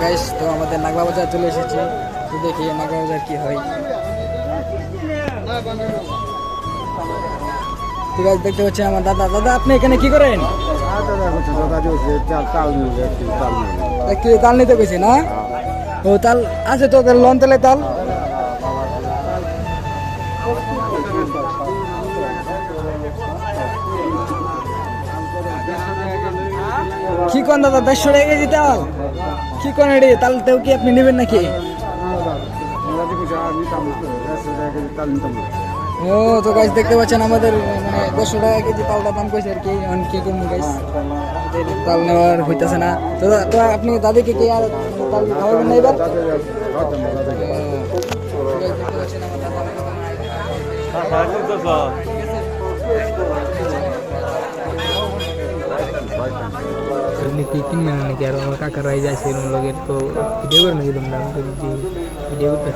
Guys, তো আমাদের নাগলা বাজার চলে এসেছি। তো দেখি নাগলা বাজার কি হয়। তো গাইস দেখতে পাচ্ছেন আমার দাদা। দাদা আপনি এখানে কি করেন? কি তাল নিতে গেছি না? ও তাল আছে তো, লন তেলে তাল। কি কোন দাদা 150 টাকা কেজি তাল? কি কোন রে তাল তেও কি আপনি নেবেন নাকি? ও তো গাইস দেখতে পাচ্ছেন আমাদের মানে 150 টাকা কেজি তালটা দাম কইছে আর কি। অন কি করব গাইস, তাল নেওয়ার হইতাছে না। তো তো আপনি দাদিকে কি আর তাল খাওয়াবেন না এবার? এমনি কি কিনবেন নাকি? আর আমার কাকারাই যাচ্ছে এর লগে, তো ভিডিও করে নাকি তোমরা? ভিডিও করতে